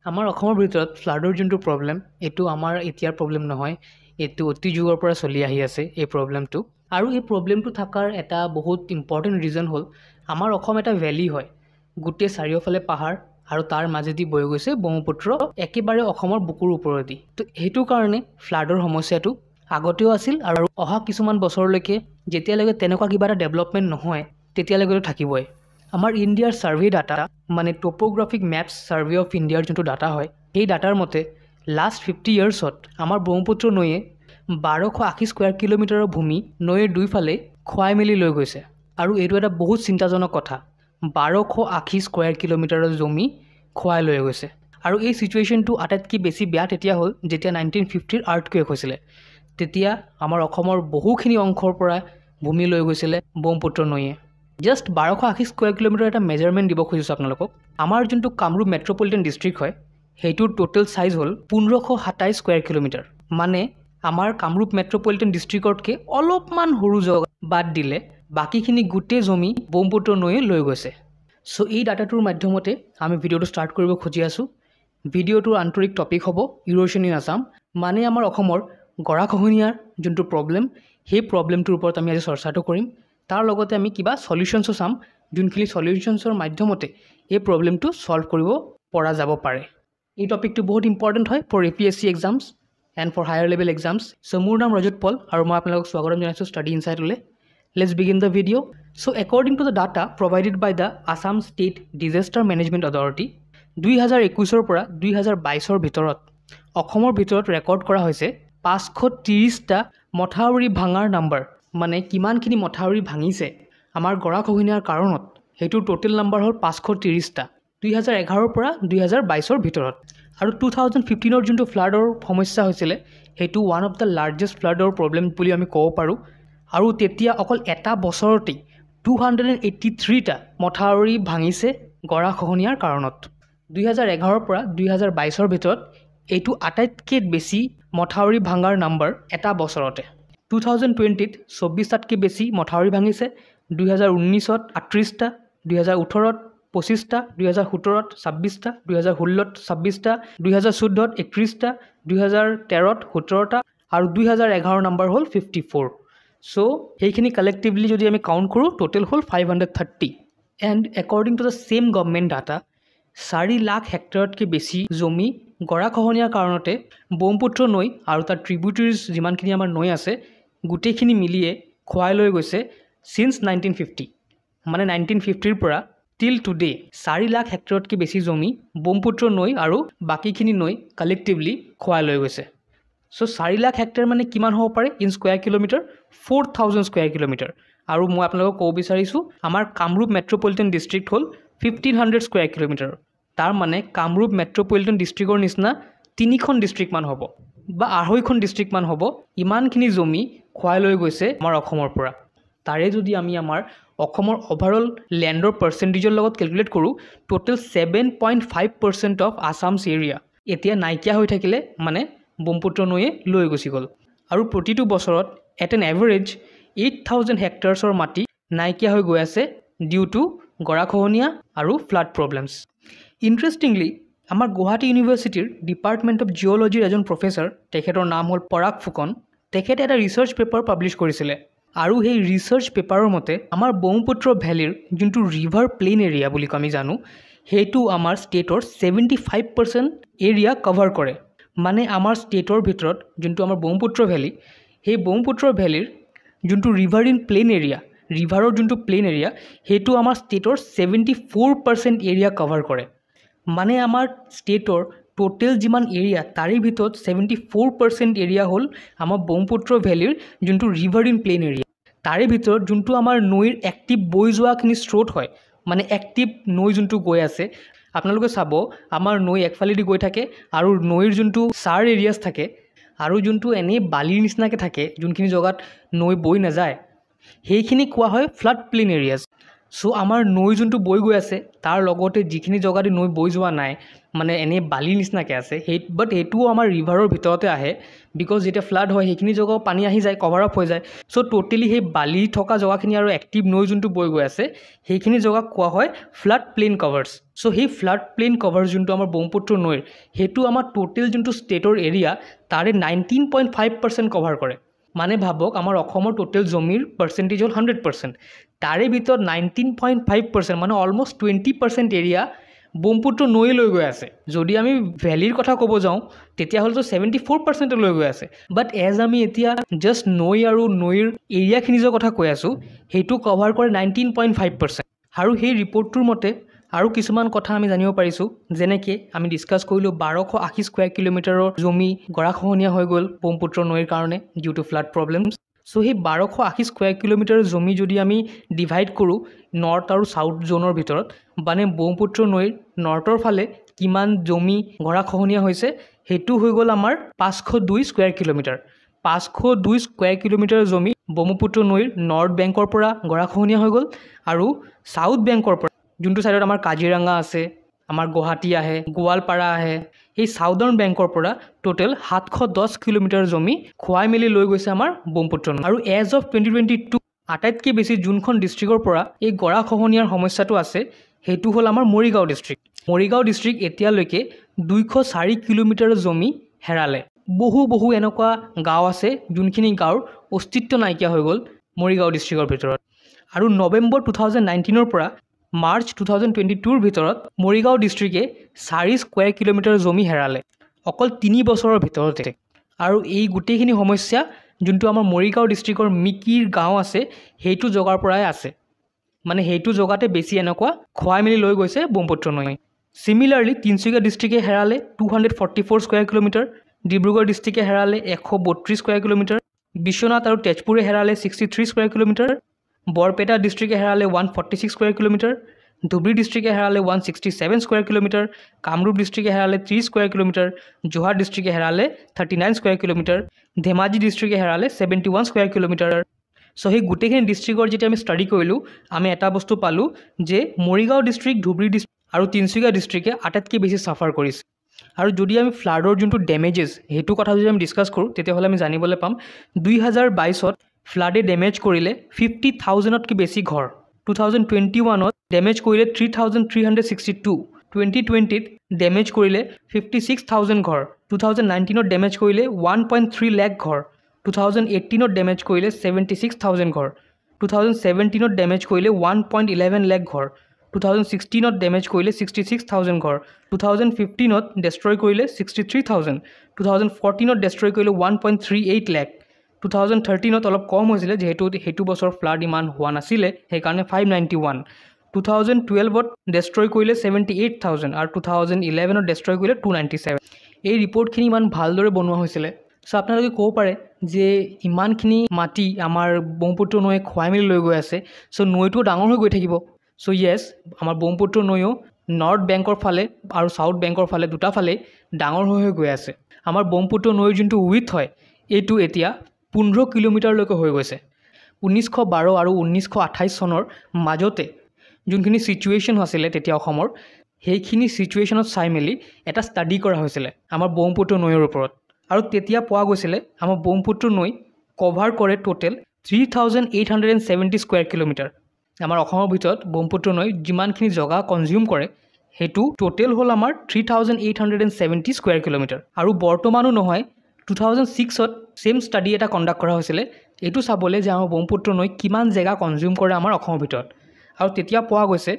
আমাৰ অসমৰ ভিতৰত ফ্লাডৰ যোনটো প্ৰব্লেম এইটো আমাৰ এতিয়াৰ প্ৰব্লেম নহয়, এইটো অতি যুগৰ পৰা চলি আহি আছে এই প্ৰব্লেমটো। আৰু এই প্ৰব্লেমটো থকাৰ এটা বহুত ইম্পৰ্টেণ্ট ৰিজন হ'ল আমাৰ অসম এটা ভেলী হয়, গোটেই চাৰিওফালে পাহাৰ আৰু তাৰ মাজেদি বৈ গৈছে ব্ৰহ্মপুত্ৰ একেবাৰে অসমৰ বুকুৰ ওপৰেদি। তো সেইটো কাৰণে ফ্লাডৰ সমস্যাটো আগতেও আছিল আৰু অহা কিছুমান বছৰলৈকে যেতিয়ালৈকে তেনেকুৱা কিবা এটা ডেভেলপমেণ্ট নহয় তেতিয়ালৈকেতো থাকিবই। আমাৰ ইণ্ডিয়াৰ ছাৰ্ভে ডাটা মানে টপ'গ্ৰাফিক মেপছ ছাৰ্ভে অফ ইণ্ডিয়াৰ যোনটো ডাটা হয়, সেই ডাটাৰ মতে লাষ্ট 50 ইয়াৰ্ছত আমাৰ ব্ৰহ্মপুত্ৰ নৈয়ে 1280 স্কুৱেৰ কিলোমিটাৰৰ ভূমি নৈৰ দুইফালে খুৱাই মেলি লৈ গৈছে। আৰু এইটো এটা বহুত চিন্তাজনক কথা, 1280 স্কুৱেৰ কিলোমিটাৰৰ জমি খুৱাই লৈ গৈছে। আৰু এই চিটুৱেশ্যনটো আটাইতকৈ বেছি বেয়া তেতিয়া হ'ল যেতিয়া 1950ৰ আৰ্থকুৱেক হৈছিলে। তেতিয়া আমাৰ অসমৰ বহুখিনি অংশৰ পৰা ভূমি লৈ গৈছিলে ব্ৰহ্মপুত্ৰ নৈয়ে। জাষ্ট 1280 স্কুৱেৰ কিলোমিটাৰ এটা মেজাৰমেণ্ট দিব খুজিছোঁ আপোনালোকক। আমাৰ যোনটো কামৰূপ মেট্ৰপলিটন ডিষ্ট্ৰিক্ট হয়, সেইটোৰ টোটেল চাইজ হ'ল 1527 স্কুৱেৰ কিলোমিটাৰ। মানে আমাৰ কামৰূপ মেট্ৰপলিটন ডিষ্ট্ৰিক্টতকৈ অলপমান সৰু জগা বাদ দিলে বাকীখিনি গোটেই জমি ব্ৰহ্মপুত্ৰ নৈয়ে লৈ গৈছে। চ' এই ডাটাটোৰ মাধ্যমতে আমি ভিডিঅ'টো ষ্টাৰ্ট কৰিব খুজি আছোঁ। ভিডিঅ'টোৰ আন্তৰিক টপিক হ'ব ইৰোশ্যন ইন আছাম, মানে আমাৰ অসমৰ গৰাখহনীয়াৰ যোনটো প্ৰব্লেম, সেই প্ৰব্লেমটোৰ ওপৰত আমি আজি চৰ্চাটো কৰিম। তাৰ লগতে আমি কিবা সলিউশ্যনছো চাম, যোনখিনি সলিউশ্যনছৰ মাধ্যমতে এই প্ৰব্লেমটো ছল্ভ কৰিব পৰা যাব পাৰে। এই টপিকটো বহুত ইম্পৰ্টেণ্ট হয় for APSC exams and for higher level exams. So' মোৰ নাম ৰজত পল আৰু মই আপোনালোকক স্বাগতম জনাইছোঁ ষ্টাডি ইনচাইটলৈ। Let's begin the video'. So' according to the data provided by the Assam state disaster management authority, 2021 পৰা 2022 ভিতৰত অসমৰ ভিতৰত ৰেকৰ্ড কৰা হৈছে 530টা মথাউৰি ভাঙাৰ নাম্বাৰ, মানে কিমানখিনি মথাউৰি ভাঙিছে আমাৰ গৰাখহনীয়াৰ কাৰণত, সেইটোৰ টোটেল নাম্বাৰ হ'ল 530টা 2011 পৰা 2022 ভিতৰত। আৰু 2015ৰ যোনটো ফ্লাডৰ সমস্যা হৈছিলে সেইটো ওৱান অফ দ্য লাৰ্জেষ্ট ফ্লাডৰ প্ৰব্লেম বুলি আমি ক'ব পাৰোঁ। আৰু তেতিয়া অকল এটা বছৰতেই 283টা মথাউৰি ভাঙিছে গৰাখহনীয়াৰ কাৰণত। 2011 পৰা 2022 ভিতৰত এইটো আটাইতকৈ বেছি মথাউৰি ভাঙাৰ নাম্বাৰ এটা বছৰতে। 2020ত 24টাতকৈ বেছি মথাউৰি ভাঙিছে, 2019ত 38টা, 2018ত 25টা, 2017ত 26টা, 2016ত 26টা, 2014ত 31টা, 2013ত 17টা আৰু 2011 নাম্বাৰ হ'ল 54। চ' সেইখিনি কালেক্টিভলি যদি আমি কাউণ্ট কৰোঁ টোটেল হ'ল 530। And according to the same government data 4 lakh হেক্টৰতকৈ বেছি জমি গৰাখহনীয়াৰ কাৰণতে ব্ৰহ্মপুত্ৰ নৈ আৰু তাৰ ট্ৰিবিউটাৰিজ যিমানখিনি আমাৰ নৈ আছে গোটেইখিনি মিলিয়ে খুৱাই লৈ গৈছে চিন্স 1950। মানে 1950ৰ পৰা টিল টুডে 4 লাখ হেক্টৰতকৈ বেছি জমি ব্ৰহ্মপুত্ৰ নৈ আৰু বাকীখিনি নৈ কালেক্টিভলি খুৱাই লৈ গৈছে। চ' 4 লাখ হেক্টৰ মানে কিমান হ'ব পাৰে in square kilometre? 4000 square kilometre. আৰু মই আপোনালোকক ক'ব বিচাৰিছোঁ আমাৰ কামৰূপ মেট্ৰপলিটন ডিষ্ট্ৰিক্ট হ'ল 1500 স্কুৱেৰ কিলোমিটাৰ। তাৰ মানে কামৰূপ মেট্ৰপলিটন ডিষ্ট্ৰিক্টৰ নিচিনা 3খন ডিষ্ট্ৰিক্টমান হ'ব বা 2.5খন ডিষ্ট্ৰিক্টমান হ'ব, ইমানখিনি জমি খুৱাই লৈ গৈছে আমাৰ অসমৰ পৰা। তাৰে যদি আমি আমাৰ অসমৰ অভাৰঅল লেণ্ডৰ পাৰ্চেণ্টেজৰ লগত কেলকুলেট কৰোঁ, টোটেল 7.5% অফ আছামছ এৰিয়া এতিয়া নাইকিয়া হৈ থাকিলে, মানে ব্ৰহ্মপুত্ৰ নৈয়ে লৈ গুচি গ'ল। আৰু প্ৰতিটো বছৰত এট এন এভাৰেজ 8000 হেক্টৰছৰ মাটি নাইকিয়া হৈ গৈ আছে ডিউ টু গৰাখহনীয়া আৰু ফ্লাড প্ৰব্লেমছ। ইণ্টাৰেষ্টিংলি আমাৰ গুৱাহাটী ইউনিভাৰ্চিটিৰ ডিপাৰ্টমেণ্ট অফ জিঅ'লজিৰ এজন প্ৰফেচাৰ, তেখেতৰ নাম হ'ল পৰাগ ফুকন, তেখেতে এটা ৰিচাৰ্চ পেপাৰ পাব্লিছ কৰিছিলে। আৰু সেই ৰিচাৰ্চ পেপাৰৰ মতে আমাৰ ব্ৰহ্মপুত্ৰ ভেলীৰ যোনটো ৰিভাৰ প্লেইন এৰিয়া বুলি আমি জানো, সেইটো আমাৰ ষ্টেটৰ 75% এৰিয়া কভাৰ কৰে। মানে আমাৰ ষ্টেটৰ ভিতৰত যোনটো আমাৰ ব্ৰহ্মপুত্ৰ ভেলী, সেই ব্ৰহ্মপুত্ৰ ভেলীৰ যোনটো ৰিভাৰিন প্লেইন এৰিয়া, ৰিভাৰৰ যোনটো প্লেইন এৰিয়া, সেইটো আমাৰ ষ্টেটৰ 74% এৰিয়া কভাৰ কৰে। মানে আমাৰ ষ্টেটৰ টোটেল যিমান এৰিয়া তাৰে ভিতৰত 74% এৰিয়া হ'ল আমাৰ ব্ৰহ্মপুত্ৰ ভেলীৰ যোনটো ৰিভাৰিন প্লেইন এৰিয়া। তাৰে ভিতৰত যোনটো আমাৰ নৈৰ এক্টিভ বৈ যোৱাখিনি স্ৰোত হয়, মানে এক্টিভ নৈ যোনটো গৈ আছে, আপোনালোকে চাব আমাৰ নৈ একফালেদি গৈ থাকে আৰু নৈৰ যোনটো চাৰ এৰিয়াছ থাকে আৰু যোনটো এনেই বালিৰ নিচিনাকৈ থাকে, যোনখিনি জেগাত নৈ বৈ নাযায়, সেইখিনি কোৱা হয় ফ্লাড প্লেইন এৰিয়াছ। সো আমাৰ নৈ যোনটো বৈ গৈ আছে তাৰ লগতে যিখিনি জেগাতে নৈ বৈ যোৱা নাই মানে এনেই বালি নিচিনাকৈ আছে বাট সেইটোও আমাৰ ৰিভাৰৰ ভিতৰতে আহে বিকজ যেতিয়া ফ্লাড হয় সেইখিনি জেগাও পানী আহি যায় কভাৰ আপ হৈ যায় সো টোটেলি সেই বালি থকা জেগাখিনি আৰু এক্টিভ নৈ যোনটো বৈ গৈ আছে সেইখিনি জেগাক কোৱা হয় ফ্লাড প্লেইন কভাৰ্ছ সো সেই ফ্লাড প্লেইন কভাৰ যোনটো আমাৰ ব্ৰহ্মপুত্ৰ নৈৰ সেইটো আমাৰ টোটেল যোনটো ষ্টেটৰ এৰিয়া তাৰে 19.5% কভাৰ কৰে মানে ভাবক আমাৰ অসমৰ টোটেল জমিৰ পাৰ্চেণ্টেজ হ'ল 100%, তাৰে ভিতৰত 19.5% মানে অলমষ্ট 20% এৰিয়া ব্ৰহ্মপুত্ৰ নৈ লৈ গৈ আছে যদি আমি ভেলীৰ কথা ক'ব যাওঁ তেতিয়াহ'লেতো 74% লৈ গৈ আছে বাট এজ আমি এতিয়া জাষ্ট নৈ আৰু নৈৰ এৰিয়াখিনিৰ কথা কৈ আছোঁ সেইটো কভাৰ কৰে 19.5% আৰু সেই ৰিপৰ্টটোৰ মতে আৰু কিছুমান কথা আমি জানিব পাৰিছোঁ যেনেকৈ আমি ডিছকাছ কৰিলোঁ 1280 স্কুৱেৰ কিলোমিটাৰৰ জমি গৰাখহনীয়া হৈ গ'ল ব্ৰহ্মপুত্ৰ নৈৰ কাৰণে due to flood problems so সেই 1280 স্কুৱেৰ কিলোমিটাৰ জমি যদি আমি ডিভাইড কৰোঁ নৰ্থ আৰু ছাউথ জোনৰ ভিতৰত মানে ব্ৰহ্মপুত্ৰ নৈৰ নৰ্থৰ ফালে কিমান জমি গৰাখহনীয়া হৈছে সেইটো হৈ গ'ল আমাৰ 502 স্কুৱেৰ কিলোমিটাৰ 502 স্কুৱেৰ কিলোমিটাৰ জমি ব্ৰহ্মপুত্ৰ নৈৰ নৰ্থ বেংকৰ পৰা গৰাখহনীয়া হৈ গ'ল আৰু ছাউথ বেংকৰ পৰা যোনটো ছাইডত আমাৰ কাজিৰঙা আছে আমাৰ গুৱাহাটী আহে গোৱালপাৰা আহে এই ছাউদাৰ্ণ বেংকৰ পৰা টোটেল 710 কিলোমিটাৰ জমি খুৱাই মেলি লৈ গৈছে আমাৰ ব্ৰহ্মপুত্ৰ নৈ আৰু এজ অফ 2022 আটাইতকৈ বেছি যোনখন ডিষ্ট্ৰিক্টৰ পৰা এই গৰাখহনীয়াৰ সমস্যাটো আছে সেইটো হ'ল আমাৰ মৰিগাঁও ডিষ্ট্ৰিক্ট এতিয়ালৈকে 204 কিলোমিটাৰ জমি হেৰালে বহু এনেকুৱা গাঁও আছে যোনখিনি গাঁৱৰ অস্তিত্ব নাইকিয়া হৈ গ'ল মৰিগাঁও ডিষ্ট্ৰিক্টৰ ভিতৰত আৰু নৱেম্বৰ 2019ৰ পৰা মাৰ্চ 2022ৰ ভিতৰত মৰিগাঁও ডিষ্ট্ৰিক্টে 4 স্কুৱেৰ কিলোমিটাৰ জমি হেৰালে অকল 3 বছৰৰ ভিতৰতে আৰু এই গোটেইখিনি সমস্যা যোনটো আমাৰ মৰিগাঁও ডিষ্ট্ৰিক্টৰ মিকিৰ গাঁও আছে সেইটো জগাৰ পৰাই আছে মানে সেইটো জগাতে বেছি এনেকুৱা খুৱাই মেলি লৈ গৈছে ব্ৰহ্মপুত্ৰ নৈ সিমিলাৰলি তিনচুকীয়া ডিষ্ট্ৰিক্টে হেৰালে 244 স্কুৱেৰ কিলোমিটাৰ ডিব্ৰুগড় ডিষ্ট্ৰিক্টে হেৰালে 132 স্কুৱেৰ কিলোমিটাৰ বিশ্বনাথ আৰু তেজপুৰে হেৰালে 63 স্কুৱেৰ কিলোমিটাৰ বৰপেটা ডিষ্ট্ৰিক্টে হেৰালে 146 স্কুৱেৰ কিলোমিটাৰ ধুবুৰী ডিষ্ট্ৰিক্টে হেৰালে 167 স্কুৱেৰ কিলোমিটাৰ কামৰূপ ডিষ্ট্ৰিক্টে হেৰালে 30 স্কুৱেৰ কিলোমিটাৰ যোৰহাট ডিষ্ট্ৰিক্টে হেৰালে 39 স্কুৱেৰ কিলোমিটাৰ ধেমাজি ডিষ্ট্ৰিক্টে হেৰালে 71 স্কুৱেৰ কিলোমিটাৰ সো সেই গোটেইখিনি ডিষ্ট্ৰিক্টৰ যেতিয়া আমি ষ্টাডি কৰিলোঁ আমি এটা বস্তু পালোঁ যে মৰিগাঁও ডিষ্ট্ৰিক্ট ধুবুৰী ডিষ্ট্ৰিক্ট আৰু তিনচুকীয়া ডিষ্ট্ৰিক্টে আটাইতকৈ বেছি ছাফাৰ কৰিছে আৰু যদি আমি ফ্লাডৰ যোনটো ডেমেজেছ সেইটো কথা যদি আমি ডিছকাছ কৰোঁ তেতিয়াহ'লে আমি জানিবলৈ পাম 2022ত ফ্লাডে ডেমেজ কৰিলে 50,000তকৈ বেছি ঘৰ 2021ত ডেমেজ কৰিলে 3,362 2020ত ডেমেজ কৰিলে 56,000 ঘৰ 2019ত ডেমেজ কৰিলে 1.3 লাখ ঘৰ 2018ত ডেমেজ কৰিলে 76,000 ঘৰ 2017ত ডেমেজ কৰিলে 1.11 লাখ ঘৰ 2016ত ডেমেজ কৰিলে 66,000 ঘৰ 2015ত ডেষ্ট্ৰয় কৰিলে 63,000 2014ত ডেষ্ট্ৰয় কৰিলে 1.38 লাখ 2013ত অলপ কম হৈছিলে যিহেতু সেইটো বছৰ ফ্লাড ইমান হোৱা নাছিলে সেইকাৰণে 591 2012ত ডেষ্ট্ৰয় কৰিলে 78,000 আৰু 2011ত ডেষ্ট্ৰয় কৰিলে 297 এই ৰিপৰ্টখিনি ইমান ভালদৰে বনোৱা হৈছিলে সো আপোনালোকে ক'ব পাৰে যে ইমানখিনি মাটি আমাৰ ব্ৰহ্মপুত্ৰ নৈয়ে খুৱাই মেলি লৈ গৈ আছে সো নৈটো ডাঙৰ হৈ গৈ থাকিব সো য়েছ আমাৰ ব্ৰহ্মপুত্ৰ নৈও নৰ্থ বেংকৰ ফালে আৰু ছাউথ বেংকৰ ফালে দুটা ফালে ডাঙৰ হৈ গৈ আছে আমাৰ ব্ৰহ্মপুত্ৰ নৈৰ যোনটো উইথ হয় এইটো এতিয়া 15 কিলোমিটাৰলৈকে হৈ গৈছে 1912 আৰু 1928 চনৰ মাজতে যোনখিনি ছিটুৱেশ্যন আছিলে তেতিয়া অসমৰ সেইখিনি ছিটুৱেশ্যনত চাই মেলি এটা ষ্টাডি কৰা হৈছিলে আমাৰ ব্ৰহ্মপুত্ৰ নৈৰ ওপৰত আৰু তেতিয়া পোৱা গৈছিলে আমাৰ ব্ৰহ্মপুত্ৰ নৈ কভাৰ কৰে টোটেল 3,870 স্কুৱেৰ কিলোমিটাৰ আমাৰ অসমৰ ভিতৰত ব্ৰহ্মপুত্ৰ নৈ যিমানখিনি জগা কনজিউম কৰে সেইটো টোটেল হ'ল আমাৰ 3,870 স্কুৱেৰ কিলোমিটাৰ আৰু বৰ্তমানো নহয় 2006ত সেম ষ্টাডি এটা কণ্ডাক্ট কৰা হৈছিলে এইটো চাবলৈ যে আমাৰ ব্ৰহ্মপুত্ৰ নৈ কিমান জেগা কনজিউম কৰে আমাৰ অসমৰ ভিতৰত আৰু তেতিয়া পোৱা গৈছে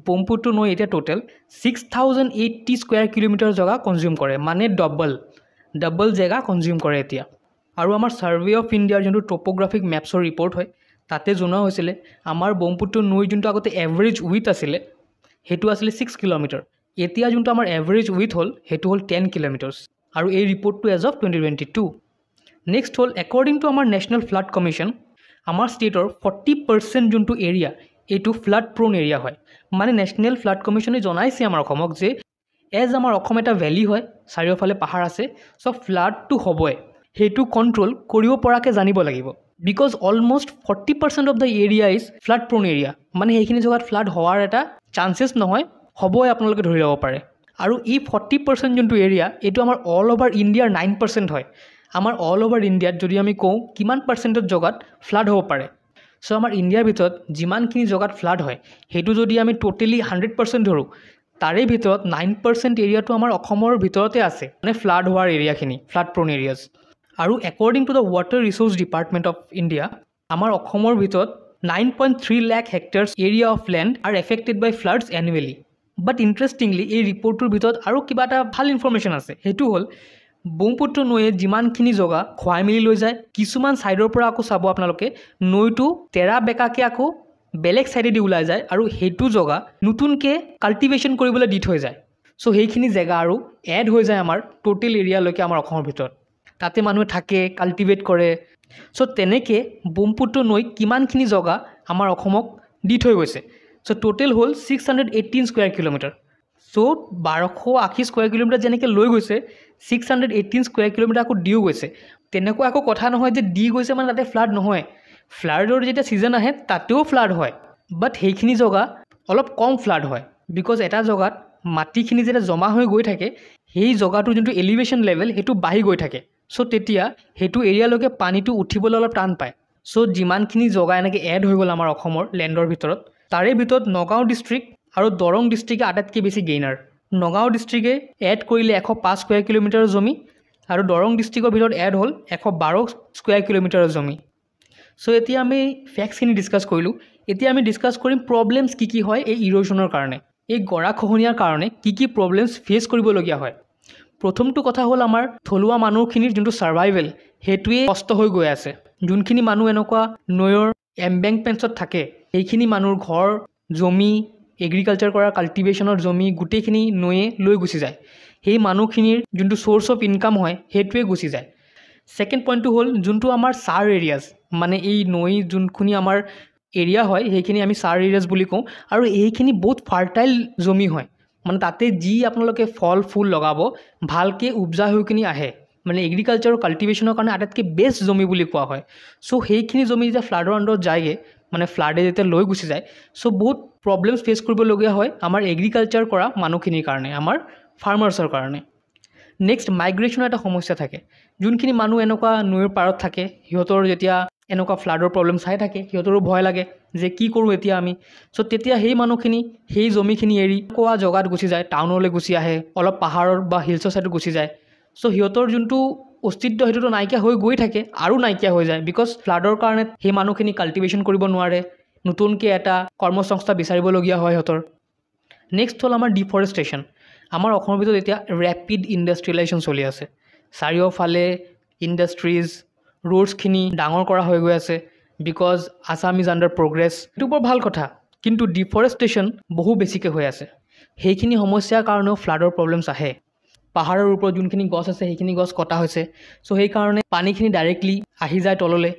ব্ৰহ্মপুত্ৰ নৈ এতিয়া টোটেল 6,080 স্কুৱেৰ কিলোমিটাৰ জগা কনজিউম কৰে মানে ডাবল জেগা কনজিউম কৰে এতিয়া আৰু আমাৰ ছাৰ্ভে অফ ইণ্ডিয়াৰ যোনটো টপোগ্ৰাফিক মেপছৰ ৰিপৰ্ট হয় তাতে জনোৱা হৈছিলে আমাৰ ব্ৰহ্মপুত্ৰ নৈৰ যোনটো আগতে এভাৰেজ উইথ আছিলে সেইটো আছিলে 6 কিলোমিটাৰ এতিয়া যোনটো আমাৰ এভাৰেজ উইথ হ'ল সেইটো হ'ল 10 কিলোমিটাৰ্ছ আৰু এই ৰিপৰ্টটো এজ অফ 2022 নেক্সট হ'ল একৰ্ডিং টু আমাৰ নেশ্যনেল ফ্লাড কমিশ্যন আমাৰ ষ্টেটৰ 40% যোনটো এৰিয়া এইটো ফ্লাড প্ৰ'ন এৰিয়া হয় মানে নেশ্যনেল ফ্লাড কমিশ্যনে জনাইছে আমাৰ অসমক যে এজ আমাৰ অসম এটা ভেলী হয় চাৰিওফালে পাহাৰ আছে সো ফ্লাডটো হ'বই সেইটো কণ্ট্ৰল কৰিব পৰাকৈ জানিব লাগিব because almost 40% of the area is flood prawn area, মানে সেইখিনি জেগাত ফ্লাড হোৱাৰ এটা চান্সেছ নহয়, হ'বই আপোনালোকে ধৰি ল'ব পাৰে। আৰু ই 40% যোনটো এৰিয়া এইটো আমাৰ অল অভাৰ ইণ্ডিয়াৰ 9% হয়। আমাৰ অল অভাৰ ইণ্ডিয়াত যদি আমি কওঁ কিমান পাৰ্চেণ্টত জেগাত ফ্লাড হ'ব পাৰে, চ' আমাৰ ইণ্ডিয়াৰ ভিতৰত যিমানখিনি জেগাত ফ্লাড হয় সেইটো যদি আমি টোটেলি 100% ধৰোঁ, তাৰে ভিতৰত 9% এৰিয়াটো আমাৰ অসমৰ ভিতৰতে আছে, মানে ফ্লাড হোৱাৰ এৰিয়াখিনি, ফ্লাড প্ৰ'ন এৰিয়াজ। আৰু according to the water resource department of India, আমাৰ অসমৰ ভিতৰত 9.3 lakh hectares area of land are affected by floods annually. But interestingly এই ৰিপৰ্টটোৰ ভিতৰত আৰু কিবা এটা ভাল ইনফৰ্মেশ্যন আছে, সেইটো হ'ল ব্ৰহ্মপুত্ৰ নৈয়ে যিমানখিনি জেগা খুৱাই মেলি লৈ যায়, কিছুমান ছাইডৰ পৰা আকৌ চাব আপোনালোকে নৈটো তেৰা বেকাকৈ আকৌ বেলেগ ছাইডেদি ওলাই যায় আৰু সেইটো জেগা নতুনকৈ কাল্টিভেশ্যন কৰিবলৈ দি থৈ যায়। চ' সেইখিনি জেগা আৰু এড হৈ যায় আমাৰ টোটেল এৰিয়ালৈকে আমাৰ অসমৰ ভিতৰত, তাতে মানুহে থাকে, কাল্টিভেট কৰে। চ' তেনেকৈ ব্ৰহ্মপুত্ৰ নৈ কিমানখিনি জেগা আমাৰ অসমক দি থৈ গৈছে, চ' টোটেল হ'ল 618 স্কুৱেৰ কিলোমিটাৰ। চ' 1280 স্কুৱেৰ কিলোমিটাৰ যেনেকৈ লৈ গৈছে, 618 স্কুৱেৰ কিলোমিটাৰ আকৌ দিও গৈছে। তেনেকুৱা একো কথা নহয় যে দি গৈছে মানে তাতে ফ্লাড নহয়, ফ্লাডৰ যেতিয়া ছিজন আহে তাতেও ফ্লাড হয়, বাট সেইখিনি জেগা অলপ কম ফ্লাড হয়। বিকজ এটা জেগাত মাটিখিনি যেতিয়া জমা হৈ গৈ থাকে, সেই জেগাটোৰ যোনটো এলিভেশ্যন লেভেল সেইটো বাঢ়ি গৈ থাকে, চ' তেতিয়া সেইটো এৰিয়ালৈকে পানীটো উঠিবলৈ অলপ টান পায়। চ' যিমানখিনি জেগা এনেকৈ এড হৈ গ'ল আমাৰ অসমৰ লেণ্ডৰ ভিতৰত, তাৰে ভিতৰত নগাঁও ডিষ্ট্ৰিক্ট আৰু দৰং ডিষ্ট্ৰিক্টে আটাইতকৈ বেছি গেইনাৰ। নগাঁও ডিষ্ট্ৰিক্টে এড কৰিলে 105 স্কুৱেৰ কিলোমিটাৰৰ জমি, আৰু দৰং ডিষ্ট্ৰিক্টৰ ভিতৰত এড হ'ল 112 স্কুৱেৰ কিলোমিটাৰৰ জমি। চ' এতিয়া আমি ফেক্টছখিনি ডিছকাছ কৰিলোঁ, এতিয়া আমি ডিছকাছ কৰিম প্ৰব্লেমছ কি কি হয় এই ইৰ'শ্যনৰ কাৰণে, এই গৰাখহনীয়াৰ কাৰণে কি কি প্ৰব্লেমছ ফেচ কৰিবলগীয়া হয়। প্ৰথমটো কথা হ'ল আমাৰ থলুৱা মানুহখিনিৰ যোনটো ছাৰ্ভাইভেল সেইটোৱে কষ্ট হৈ গৈ আছে। যোনখিনি মানুহ এনেকুৱা নৈৰ এম্বেংকমেণ্টছত থাকে, সেইখিনি মানুহৰ ঘৰ, জমি, এগ্ৰিকালচাৰ কৰা কাল্টিভেশ্যনৰ জমি গোটেইখিনি নৈয়ে লৈ গুচি যায়। সেই মানুহখিনিৰ যোনটো চ'ৰ্চ অফ ইনকাম হয় সেইটোৱে গুচি যায়। ছেকেণ্ড পইণ্টটো হ'ল যোনটো আমাৰ ছাৰ এৰিয়াজ, মানে এই নৈ যোনখিনি আমাৰ এৰিয়া হয় সেইখিনি আমি ছাৰ এৰিয়াজ বুলি কওঁ, আৰু এইখিনি বহুত ফাৰ্টাইল জমি হয়, মানে তাতে যি আপোনালোকে ফল ফুল লগাব ভালকৈ উপজা হৈ কিনি আহে, মানে এগ্ৰিকালচাৰ কাল্টিভেশ্যনৰ কাৰণে আটাইতকৈ বেষ্ট জমি বুলি কোৱা হয়। চ' সেইখিনি জমি যেতিয়া ফ্লাডৰ আণ্ডাৰত যায়গৈ, মানে ফ্লাডে যেতিয়া লৈ গুচি যায়, চ' বহুত প্ৰব্লেমছ ফেচ কৰিবলগীয়া হয় আমাৰ এগ্ৰিকালচাৰ কৰা মানুহখিনিৰ কাৰণে, আমাৰ ফাৰ্মাৰ্ছৰ কাৰণে। নেক্সট মাইগ্ৰেশ্যনৰ এটা সমস্যা থাকে। যোনখিনি মানুহ এনেকুৱা নৈৰ পাৰত থাকে, সিহঁতৰ যেতিয়া এনেকুৱা ফ্লাডৰ প্ৰব্লেম চাই থাকে, সিহঁতৰো ভয় লাগে যে কি কৰোঁ এতিয়া আমি। চ' তেতিয়া সেই মানুহখিনি সেই জমিখিনি এৰি কোৱা জেগাত গুচি যায়, টাউনলৈ গুচি আহে, অলপ পাহাৰৰ বা হিলছৰ ছাইডত গুচি যায়। চ' সিহঁতৰ যোনটো অস্তিত্ব সেইটোতো নাইকিয়া হৈ গৈ থাকে আৰু নাইকিয়া হৈ যায়, বিকজ ফ্লাডৰ কাৰণে সেই মানুহখিনি কাল্টিভেশ্যন কৰিব নোৱাৰে, নতুনকৈ এটা কৰ্মসংস্থা বিচাৰিবলগীয়া হয় সিহঁতৰ। নেক্সট হ'ল আমাৰ ডিফৰেষ্টেশ্যন। আমাৰ অসমৰ ভিতৰত এতিয়া ৰেপিড ইণ্ডাষ্ট্ৰিয়েলাইজেশ্যন চলি আছে, চাৰিওফালে ইণ্ডাষ্ট্ৰিজ, ৰোডছখিনি ডাঙৰ কৰা হৈ গৈ আছে, because Assam is under progress. এইটো বৰ ভাল কথা, কিন্তু ডিফৰেষ্টেশ্যন বহু বেছিকৈ হৈ আছে। সেইখিনি সমস্যাৰ কাৰণেও ফ্লাডৰ প্ৰব্লেমছ আহে। পাহাৰৰ ওপৰত যোনখিনি গছ আছে সেইখিনি গছ কটা হৈছে, চ' সেইকাৰণে পানীখিনি ডাইৰেক্টলি আহি যায় তললৈ,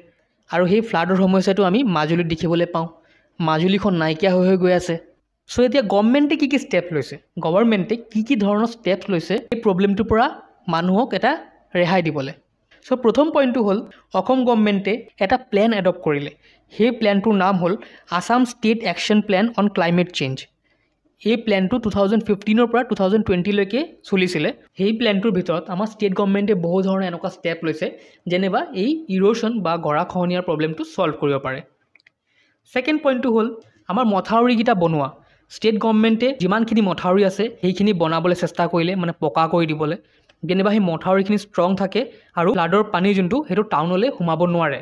আৰু সেই ফ্লাডৰ সমস্যাটো আমি মাজুলীত দেখিবলৈ পাওঁ। মাজুলীখন নাইকিয়া হৈ গৈ আছে। চ' এতিয়া গভৰ্ণমেণ্টে কি কি ষ্টেপ লৈছে, গভৰ্ণমেণ্টে কি কি ধৰণৰ ষ্টেপছ লৈছে এই প্ৰব্লেমটোৰ পৰা মানুহক এটা ৰেহাই দিবলৈ। চ' প্ৰথম পইণ্টটো হ'ল অসম গভৰ্ণমেণ্টে এটা প্লেন এডপ্ট কৰিলে। সেই প্লেনটোৰ নাম হ'ল Assam state action plan on climate change. এই প্লেনটো 2015 পৰা 2020লৈকে চলিছিলে। সেই প্লেনটোৰ ভিতৰত আমাৰ ষ্টেট গভৰ্ণমেণ্টে বহু ধৰণৰ এনেকুৱা ষ্টেপ লৈছে যেনিবা এই ইৰ'শ্যন বা গৰাখহনীয়াৰ প্ৰব্লেমটো ছল্ভ কৰিব পাৰে। ছেকেণ্ড পইণ্টটো হ'ল আমাৰ মথাউৰিকেইটা বনোৱা। ষ্টেট গভৰ্ণমেণ্টে যিমানখিনি মথাউৰি আছে সেইখিনি বনাবলৈ চেষ্টা কৰিলে, মানে পকা কৰি দিবলৈ, যেনিবা সেই মথাউৰিখিনি ষ্ট্ৰং থাকে আৰু ফ্লাডৰ পানী যোনটো সেইটো টাউনলৈ সোমাব নোৱাৰে।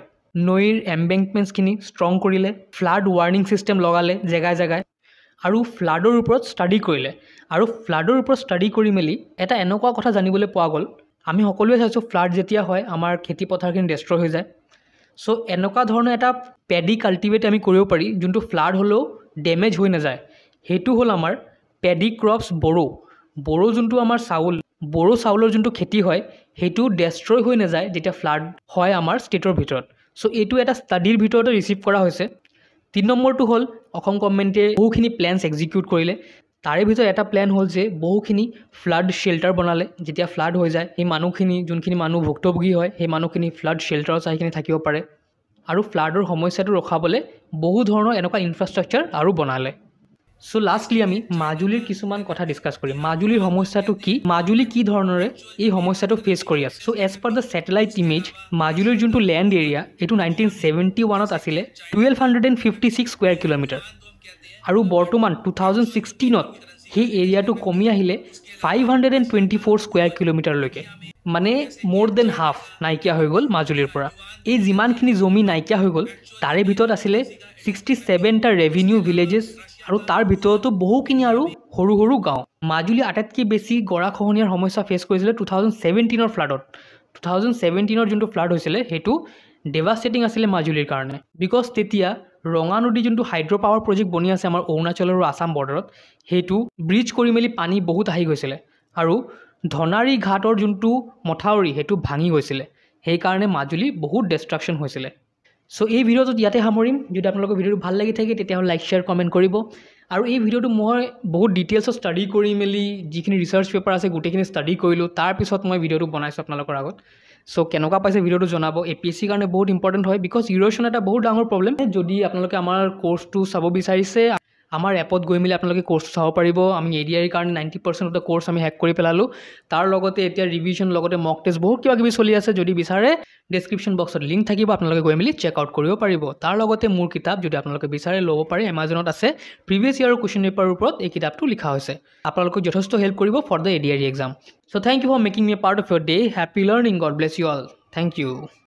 নৈৰ এম্বেংকমেণ্টছখিনি ষ্ট্ৰং কৰিলে, ফ্লাড ৱাৰ্ণিং ছিষ্টেম লগালে জেগাই জেগাই, আৰু ফ্লাডৰ ওপৰত ষ্টাডি কৰিলে। আৰু ফ্লাডৰ ওপৰত ষ্টাডি কৰি মেলি এটা এনেকুৱা কথা জানিবলৈ পোৱা গ'ল, আমি সকলোৱে চাইছোঁ ফ্লাড যেতিয়া হয় আমাৰ খেতি পথাৰখিনি ডেষ্ট্ৰয় হৈ যায়। চ' এনেকুৱা ধৰণৰ এটা পেডি কাল্টিভেট আমি কৰিব পাৰি যোনটো ফ্লাড হ'লেও ডেমেজ হৈ নাযায়। সেইটো হ'ল আমাৰ পেডি ক্ৰপছ বড়ো যোনটো আমাৰ চাউল, বড়ো চাউলৰ যোনটো খেতি হয় সেইটো ডেষ্ট্ৰয় হৈ নাযায় যেতিয়া ফ্লাড হয় আমাৰ ষ্টেটৰ ভিতৰত। চ' এইটো এটা ষ্টাডিৰ ভিতৰতে ৰিচিভ কৰা হৈছে। 3 নম্বৰটো হ'ল অসম গভৰ্ণমেণ্টে বহুখিনি প্লেনছ এক্সিকিউট কৰিলে। তাৰে ভিতৰত এটা প্লেন হ'ল যে বহুখিনি ফ্লাড শ্বেল্টাৰ বনালে। যেতিয়া ফ্লাড হৈ যায় সেই মানুহখিনি, যোনখিনি মানুহ ভুক্তভোগী হয় সেই মানুহখিনি ফ্লাড শ্বেল্টাৰত চাই কিনি থাকিব পাৰে। আৰু ফ্লাডৰ সমস্যাটো ৰখাবলৈ বহু ধৰণৰ এনেকুৱা ইনফ্ৰাষ্ট্ৰাকচাৰ আৰু বনালে। সো লাষ্টলি আমি মাজুলীৰ কিছুমান কথা ডিছকাছ কৰিম। মাজুলীৰ সমস্যাটো কি, মাজুলী কি ধৰণৰে এই সমস্যাটো ফেচ কৰি আছে। So as per the satellite image, মাজুলীৰ যোনটো লেণ্ড এৰিয়া এইটো 1971ত আছিলে 1256 স্কুৱেৰ কিলোমিটাৰ, আৰু বৰ্তমান 2016ত সেই এৰিয়াটো কমি আহিলে 524 স্কুৱেৰ কিলোমিটাৰলৈকে, মানে মোৰ দেন হাফ নাইকিয়া হৈ গ'ল মাজুলীৰ পৰা। এই যিমানখিনি জমি নাইকিয়া হৈ গ'ল তাৰে ভিতৰত আছিলে 67টা ৰেভিনিউ ভিলেজেছ, আৰু তাৰ ভিতৰতো বহুখিনি আৰু সৰু সৰু গাঁও। মাজুলী আটাইতকৈ বেছি গৰাখহনীয়াৰ সমস্যা ফেচ কৰিছিলে 2017ৰ ফ্লাডত। 2017ৰ যোনটো ফ্লাড হৈছিলে সেইটো ডেভাষ্টেটিং আছিলে মাজুলীৰ কাৰণে, বিকজ তেতিয়া ৰঙা নদী যোনটো হাইড্ৰ' পাৱাৰ প্ৰজেক্ট বনি আছে আমাৰ অৰুণাচল আৰু আছাম বৰ্ডাৰত, সেইটো ব্ৰিজ কৰি মেলি পানী বহুত আহি গৈছিলে, আৰু ধনাৰী ঘাটৰ যোনটো মথাউৰি সেইটো ভাঙি গৈছিলে। সেইকাৰণে মাজুলী বহুত ডিষ্ট্ৰাকশ্যন হৈছিলে। সো এই ভিডিঅ'টো ইয়াতে সামৰিম। যদি আপোনালোকৰ ভিডিঅ'টো ভাল লাগি থাকে তেতিয়াহ'লে লাইক শ্বেয়াৰ কমেণ্ট কৰিব। আৰু এই ভিডিঅ'টো মই বহুত ডিটেইলছত ষ্টাডি কৰি মেলি যিখিনি ৰিচাৰ্চ পেপাৰ আছে গোটেইখিনি ষ্টাডি কৰিলোঁ, তাৰপিছত মই ভিডিঅ'টো বনাইছোঁ আপোনালোকৰ আগত। সো কেনেকুৱা পাইছে ভিডিঅ'টো জনাব। APSCৰ কাৰণে বহুত ইম্পৰ্টেণ্ট হয়, বিকজ ইৰ'শ্যন এটা বহুত ডাঙৰ প্ৰব্লেম। যদি আপোনালোকে আমাৰ কোৰ্চটো চাব বিচাৰিছে, আমাৰ এপত গৈ মেলি আপোনালোকে কোৰ্চটো চাব পাৰিব। আমি ADR কাৰণে 90% অফ দ্য কোৰ্চ আমি হেক কৰি পেলালোঁ। তাৰ লগতে এতিয়া ৰিভিজন লগতে মক টেষ্ট বহুত কিবা কিবি চলি আছে। যদি বিচাৰে ডেছক্ৰিপশ্যন বক্সত লিংক থাকিব, আপোনালোকে গৈ মেলি চেক আউট কৰিব পাৰিব। তাৰ লগতে মোৰ কিতাপ যদি আপোনালোকে বিচাৰে ল'ব পাৰে, এমাজনত আছে। প্ৰিভিয়াছ ইয়াৰৰ কুৱেশ্যন পেপাৰৰ ওপৰত এই কিতাপটো লিখা হৈছে, আপোনালোকক যথেষ্ট হেল্প কৰিব for the ADR exam. So' thank you for making me a part of your day. Happy learning. God bless you all. Thank U.